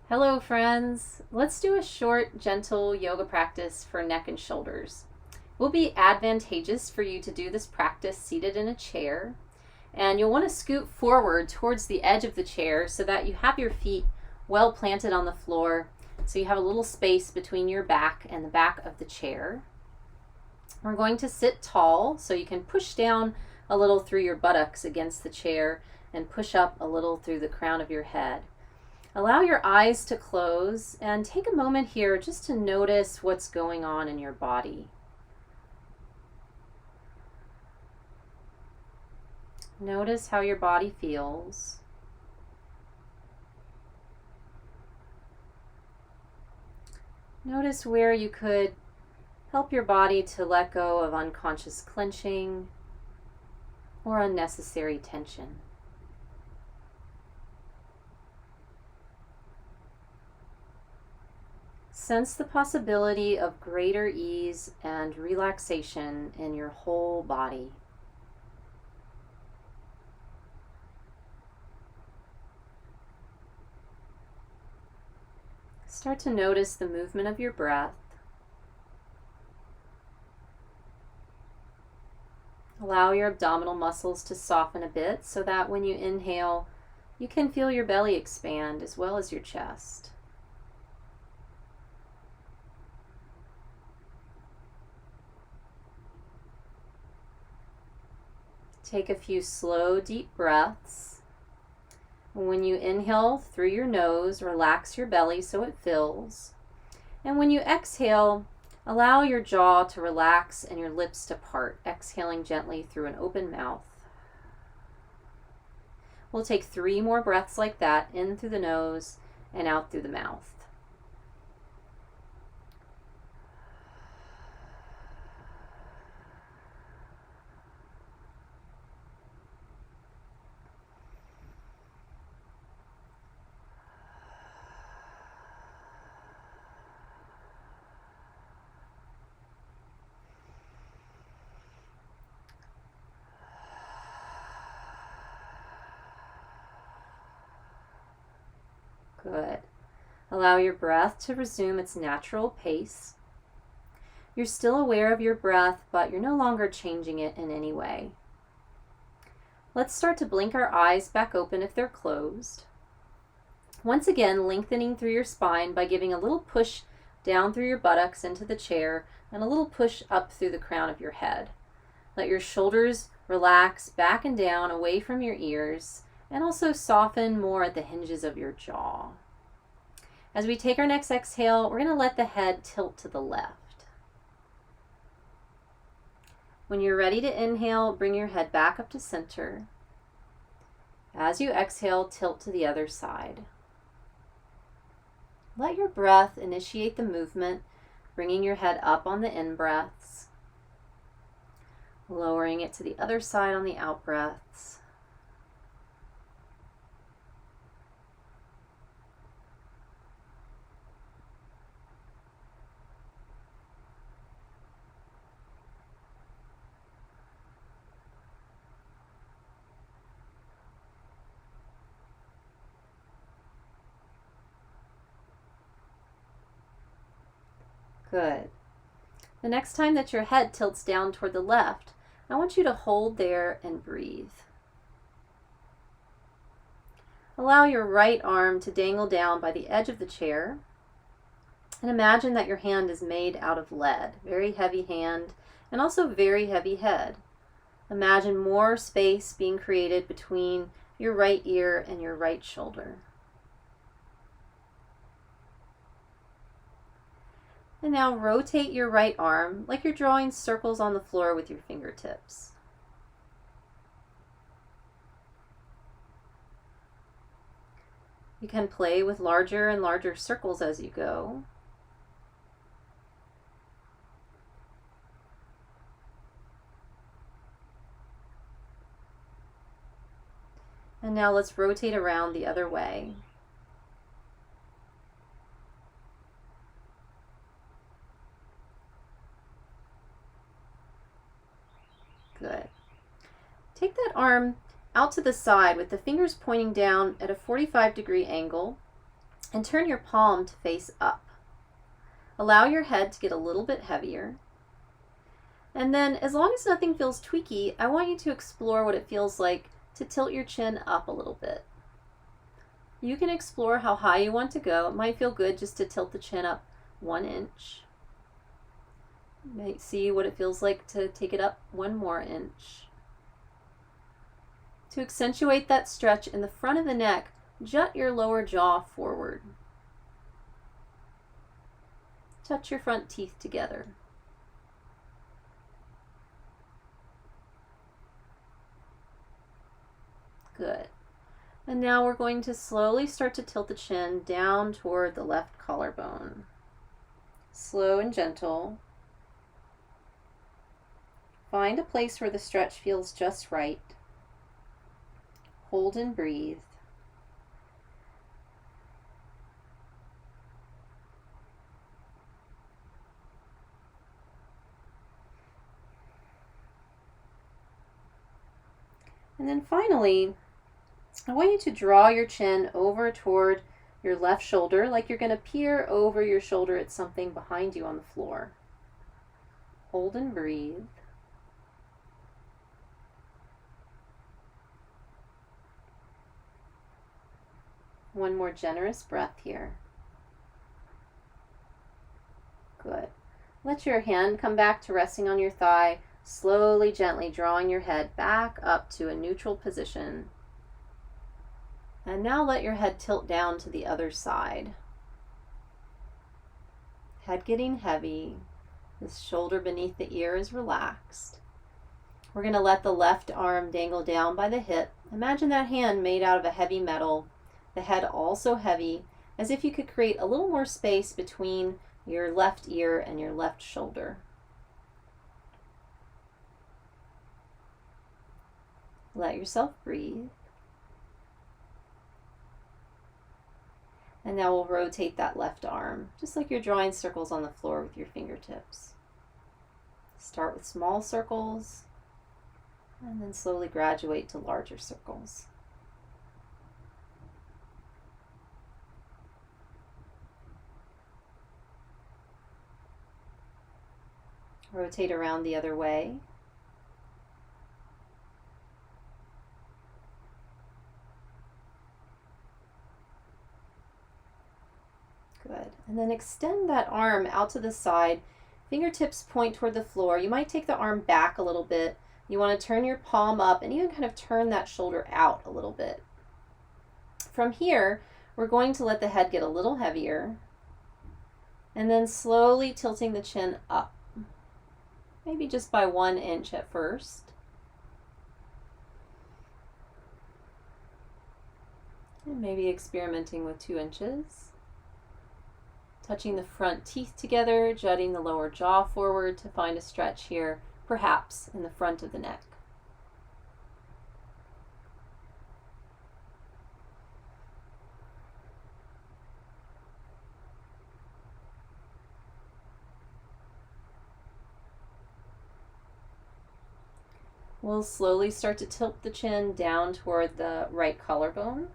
Hello friends! Let's do a short, gentle yoga practice for neck and shoulders. It will be advantageous for you to do this practice seated in a chair, and you'll want to scoot forward towards the edge of the chair so that you have your feet well planted on the floor, so you have a little space between your back and the back of the chair. We're going to sit tall so you can push down a little through your buttocks against the chair and push up a little through the crown of your head. Allow your eyes to close and take a moment here just to notice what's going on in your body. Notice how your body feels. Notice where you could help your body to let go of unconscious clenching or unnecessary tension. Sense the possibility of greater ease and relaxation in your whole body. Start to notice the movement of your breath. Allow your abdominal muscles to soften a bit so that when you inhale, you can feel your belly expand as well as your chest. Take a few slow, deep breaths. When you inhale through your nose, relax your belly so it fills. And when you exhale, allow your jaw to relax and your lips to part, exhaling gently through an open mouth. We'll take 3 more breaths like that, in through the nose and out through the mouth. Good. Allow your breath to resume its natural pace. You're still aware of your breath, but you're no longer changing it in any way. Let's start to blink our eyes back open if they're closed. Once again, lengthening through your spine by giving a little push down through your buttocks into the chair and a little push up through the crown of your head. Let your shoulders relax back and down away from your ears, and also soften more at the hinges of your jaw. As we take our next exhale, we're going to let the head tilt to the left. When you're ready to inhale, bring your head back up to center. As you exhale, tilt to the other side. Let your breath initiate the movement, bringing your head up on the in-breaths, lowering it to the other side on the out-breaths. Good. The next time that your head tilts down toward the left, I want you to hold there and breathe. Allow your right arm to dangle down by the edge of the chair, and imagine that your hand is made out of lead. Very heavy hand, and also very heavy head. Imagine more space being created between your right ear and your right shoulder. And now rotate your right arm like you're drawing circles on the floor with your fingertips. You can play with larger and larger circles as you go. And now let's rotate around the other way. Good. Take that arm out to the side with the fingers pointing down at a 45-degree angle and turn your palm to face up. Allow your head to get a little bit heavier. And then, as long as nothing feels tweaky, I want you to explore what it feels like to tilt your chin up a little bit. You can explore how high you want to go. It might feel good just to tilt the chin up 1 inch. You might see what it feels like to take it up 1 more inch. To accentuate that stretch in the front of the neck, jut your lower jaw forward. Touch your front teeth together. Good. And now we're going to slowly start to tilt the chin down toward the left collarbone. Slow and gentle. Find a place where the stretch feels just right. Hold and breathe. And then finally, I want you to draw your chin over toward your left shoulder, like you're going to peer over your shoulder at something behind you on the floor. Hold and breathe. One more generous breath here. Good. Let your hand come back to resting on your thigh, slowly, gently drawing your head back up to a neutral position. And now let your head tilt down to the other side. Head getting heavy. This shoulder beneath the ear is relaxed. We're going to let the left arm dangle down by the hip. Imagine that hand made out of a heavy metal. The head also heavy, as if you could create a little more space between your left ear and your left shoulder. Let yourself breathe. And now we'll rotate that left arm, just like you're drawing circles on the floor with your fingertips. Start with small circles, and then slowly graduate to larger circles. Rotate around the other way. Good. And then extend that arm out to the side. Fingertips point toward the floor. You might take the arm back a little bit. You want to turn your palm up and even kind of turn that shoulder out a little bit. From here, we're going to let the head get a little heavier and then slowly tilting the chin up. Maybe just by 1 inch at first. And maybe experimenting with 2 inches. Touching the front teeth together, jutting the lower jaw forward to find a stretch here, perhaps in the front of the neck. We'll slowly start to tilt the chin down toward the right collarbone.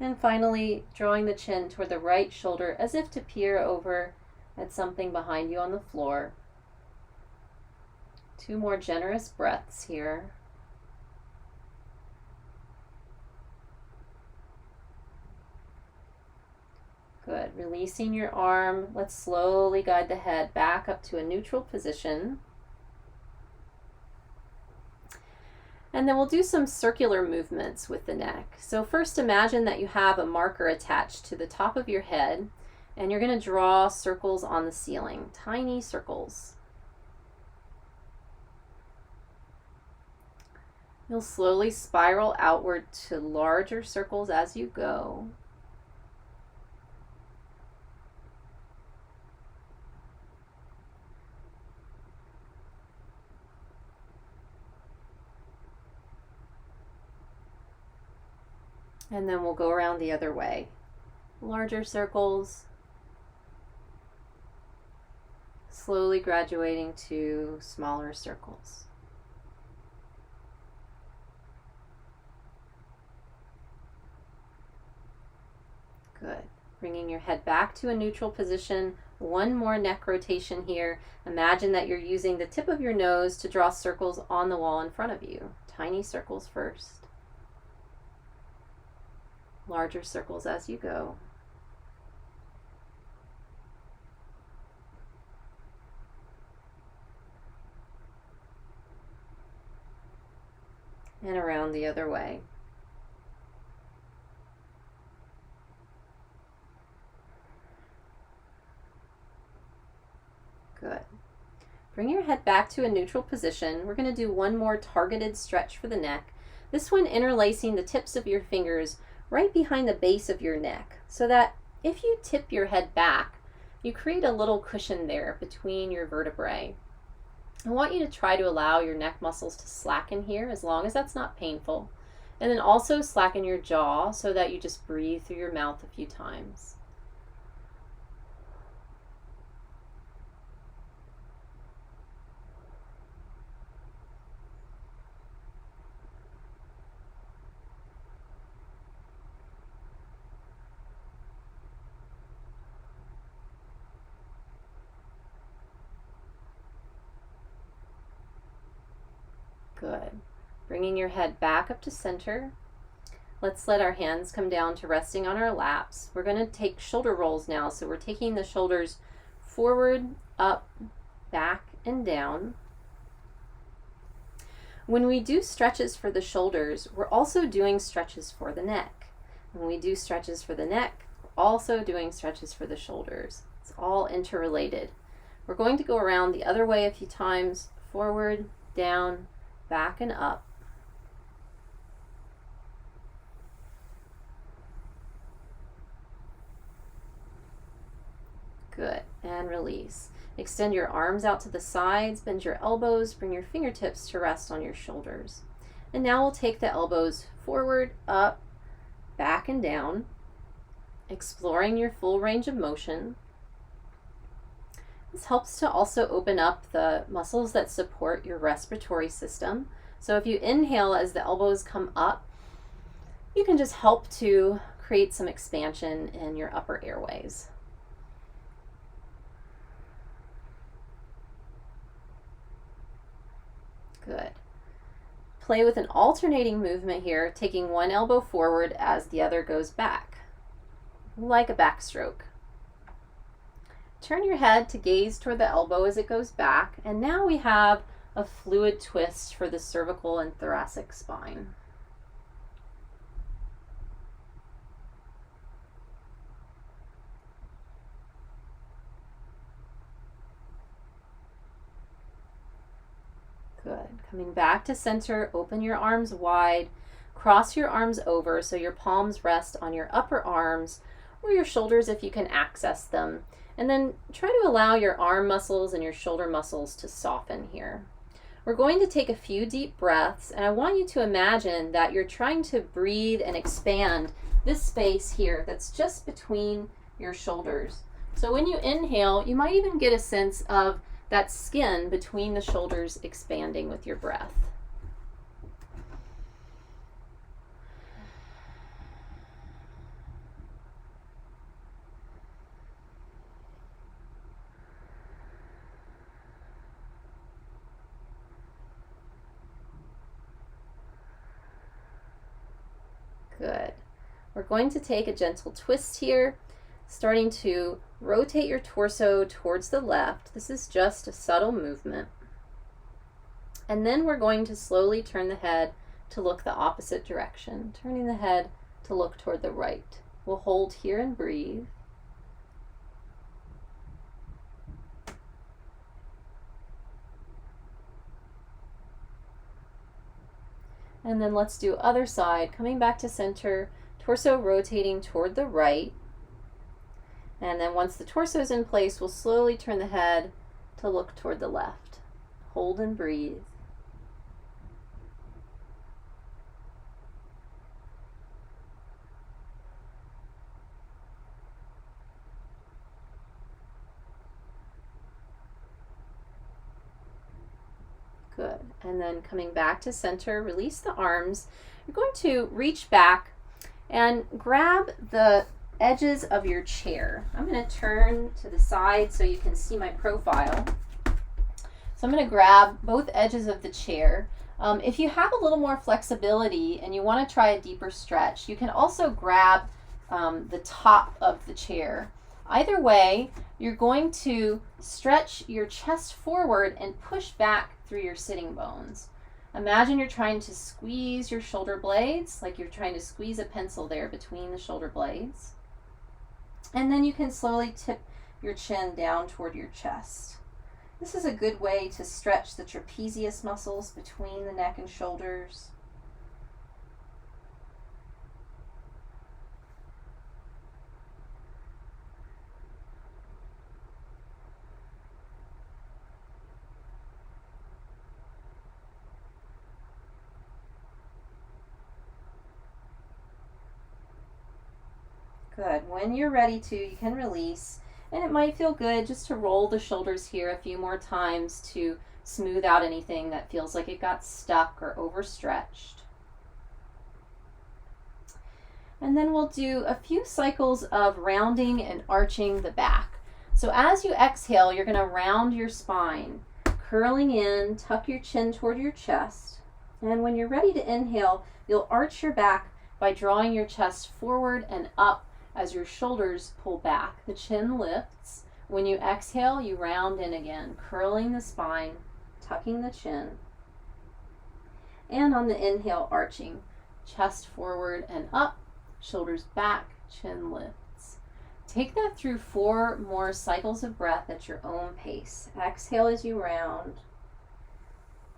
And finally, drawing the chin toward the right shoulder as if to peer over at something behind you on the floor. 2 more generous breaths here. Good. Releasing your arm. Let's slowly guide the head back up to a neutral position. And then we'll do some circular movements with the neck. So first, imagine that you have a marker attached to the top of your head, and you're going to draw circles on the ceiling, tiny circles. You'll slowly spiral outward to larger circles as you go. And then we'll go around the other way. Larger circles, slowly graduating to smaller circles. Good. Bringing your head back to a neutral position. One more neck rotation here. Imagine that you're using the tip of your nose to draw circles on the wall in front of you. Tiny circles first. Larger circles as you go. And around the other way. Good. Bring your head back to a neutral position. We're going to do one more targeted stretch for the neck. This one interlacing the tips of your fingers right behind the base of your neck, so that if you tip your head back, you create a little cushion there between your vertebrae. I want you to try to allow your neck muscles to slacken here, as long as that's not painful. And then also slacken your jaw so that you just breathe through your mouth a few times. Good. Bringing your head back up to center. Let's let our hands come down to resting on our laps. We're going to take shoulder rolls now. So we're taking the shoulders forward, up, back, and down. When we do stretches for the shoulders, we're also doing stretches for the neck. When we do stretches for the neck, we're also doing stretches for the shoulders. It's all interrelated. We're going to go around the other way a few times, forward, down, back, and up. Good, and release. Extend your arms out to the sides, bend your elbows, bring your fingertips to rest on your shoulders. And now we'll take the elbows forward, up, back, and down, exploring your full range of motion. This helps to also open up the muscles that support your respiratory system. So if you inhale as the elbows come up, you can just help to create some expansion in your upper airways. Good. Play with an alternating movement here, taking one elbow forward as the other goes back, like a backstroke. Turn your head to gaze toward the elbow as it goes back, and now we have a fluid twist for the cervical and thoracic spine. Good. Coming back to center, open your arms wide, cross your arms over so your palms rest on your upper arms or your shoulders if you can access them. And then try to allow your arm muscles and your shoulder muscles to soften here. We're going to take a few deep breaths, and I want you to imagine that you're trying to breathe and expand this space here that's just between your shoulders. So when you inhale, you might even get a sense of that skin between the shoulders expanding with your breath. Good. We're going to take a gentle twist here, starting to rotate your torso towards the left. This is just a subtle movement. And then we're going to slowly turn the head to look the opposite direction, turning the head to look toward the right. We'll hold here and breathe. And then let's do other side, coming back to center, torso rotating toward the right. And then once the torso is in place, we'll slowly turn the head to look toward the left. Hold and breathe. Good. And then coming back to center, release the arms. You're going to reach back and grab the edges of your chair. I'm going to turn to the side so you can see my profile. So I'm going to grab both edges of the chair. If you have a little more flexibility and you want to try a deeper stretch, you can also grab the top of the chair. Either way, you're going to stretch your chest forward and push back through your sitting bones. Imagine you're trying to squeeze your shoulder blades, like you're trying to squeeze a pencil there between the shoulder blades. And then you can slowly tip your chin down toward your chest. This is a good way to stretch the trapezius muscles between the neck and shoulders. Good. When you're ready to, you can release. And it might feel good just to roll the shoulders here a few more times to smooth out anything that feels like it got stuck or overstretched. And then we'll do a few cycles of rounding and arching the back. So as you exhale, you're going to round your spine, curling in, tuck your chin toward your chest. And when you're ready to inhale, you'll arch your back by drawing your chest forward and up as your shoulders pull back. The chin lifts. When you exhale, you round in again, curling the spine, tucking the chin. And on the inhale, arching, chest forward and up, shoulders back, chin lifts. Take that through 4 more cycles of breath at your own pace. Exhale as you round,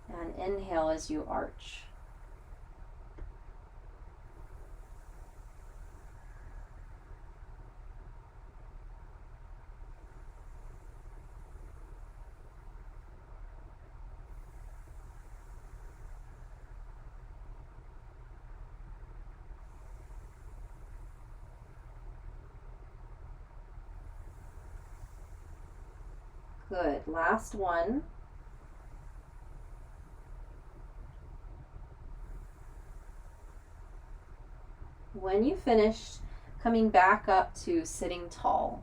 and inhale as you arch. Good. Last one. When you finish, coming back up to sitting tall.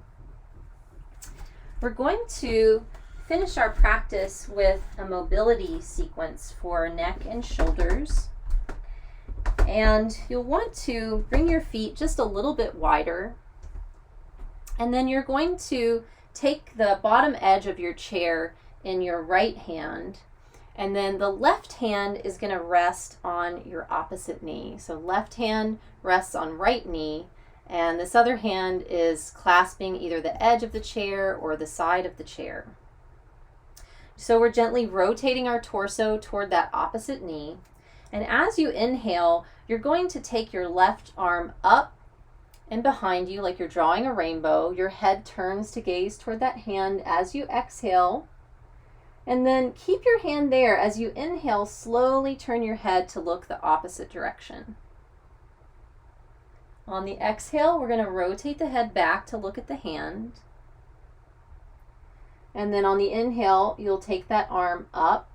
We're going to finish our practice with a mobility sequence for neck and shoulders. And you'll want to bring your feet just a little bit wider. And then you're going to take the bottom edge of your chair in your right hand, and then the left hand is going to rest on your opposite knee. So left hand rests on right knee, and this other hand is clasping either the edge of the chair or the side of the chair. So we're gently rotating our torso toward that opposite knee, and as you inhale, you're going to take your left arm up and behind you like you're drawing a rainbow. Your head turns to gaze toward that hand as you exhale. And then keep your hand there. As you inhale, slowly turn your head to look the opposite direction. On the exhale, we're going to rotate the head back to look at the hand. And then on the inhale, you'll take that arm up.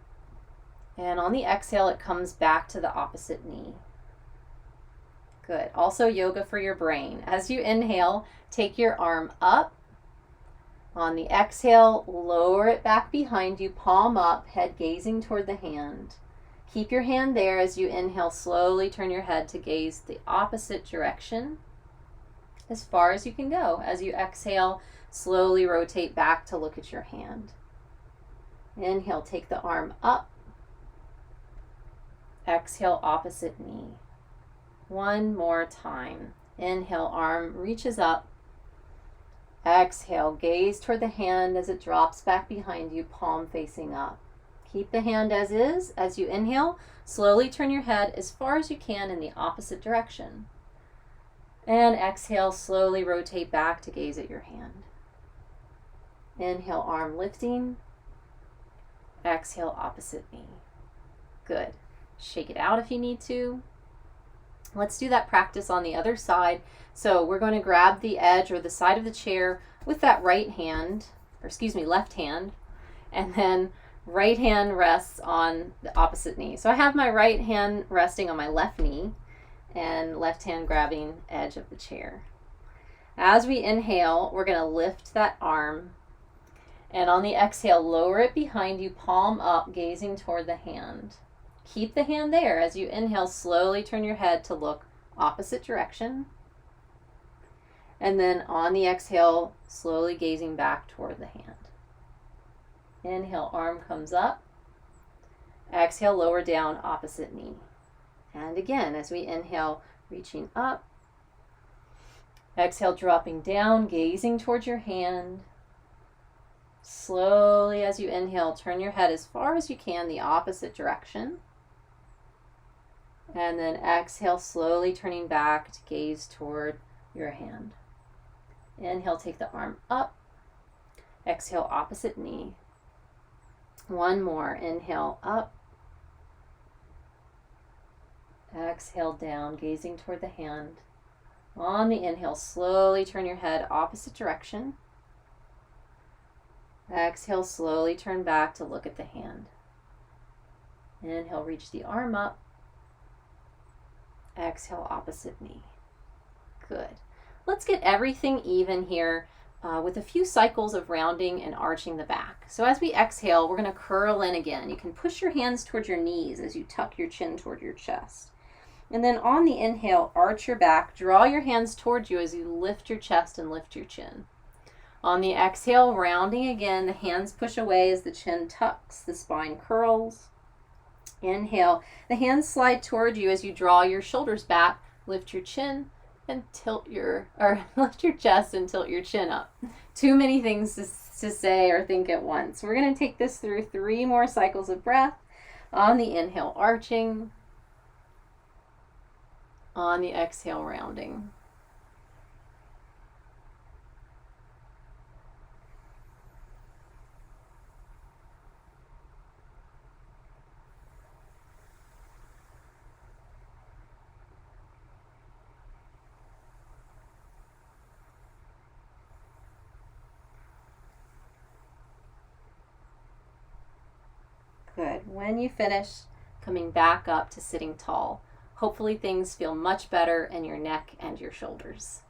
And on the exhale, it comes back to the opposite knee. Good. Also yoga for your brain. As you inhale, take your arm up. On the exhale, lower it back behind you, palm up, head gazing toward the hand. Keep your hand there. As you inhale, slowly turn your head to gaze the opposite direction as far as you can go. As you exhale, slowly rotate back to look at your hand. Inhale, take the arm up. Exhale, opposite knee. One more time. Inhale, arm reaches up. Exhale, gaze toward the hand as it drops back behind you, palm facing up. Keep the hand as is. As you inhale, slowly turn your head as far as you can in the opposite direction. And exhale, slowly rotate back to gaze at your hand. Inhale, arm lifting. Exhale, opposite knee. Good. Shake it out if you need to. Let's do that practice on the other side. So we're going to grab the edge or the side of the chair with that left hand, and then right hand rests on the opposite knee. So I have my right hand resting on my left knee and left hand grabbing edge of the chair. As we inhale, we're going to lift that arm, and on the exhale, lower it behind you, palm up, gazing toward the hand. Keep the hand there. As you inhale, slowly turn your head to look opposite direction. And then on the exhale, slowly gazing back toward the hand. Inhale, arm comes up. Exhale, lower down, opposite knee. And again, as we inhale, reaching up. Exhale, dropping down, gazing towards your hand. Slowly, as you inhale, turn your head as far as you can the opposite direction. And then exhale, slowly turning back to gaze toward your hand. Inhale, take the arm up. Exhale, opposite knee. One more. Inhale, up. Exhale, down, gazing toward the hand. On the inhale, slowly turn your head opposite direction. Exhale, slowly turn back to look at the hand. Inhale, reach the arm up. Exhale, opposite knee. Good. Let's get everything even here with a few cycles of rounding and arching the back. So as we exhale, we're going to curl in again. You can push your hands towards your knees as you tuck your chin toward your chest. And then on the inhale, arch your back, draw your hands towards you as you lift your chest and lift your chin. On the exhale, rounding again, the hands push away as the chin tucks, the spine curls. Inhale, the hands slide toward you as you draw your shoulders back, lift your chin, and lift your chest and tilt your chin up. Too many things to say or think at once. We're going to take this through 3 more cycles of breath. On the inhale, arching. On the exhale, rounding. Good. When you finish, coming back up to sitting tall. Hopefully things feel much better in your neck and your shoulders.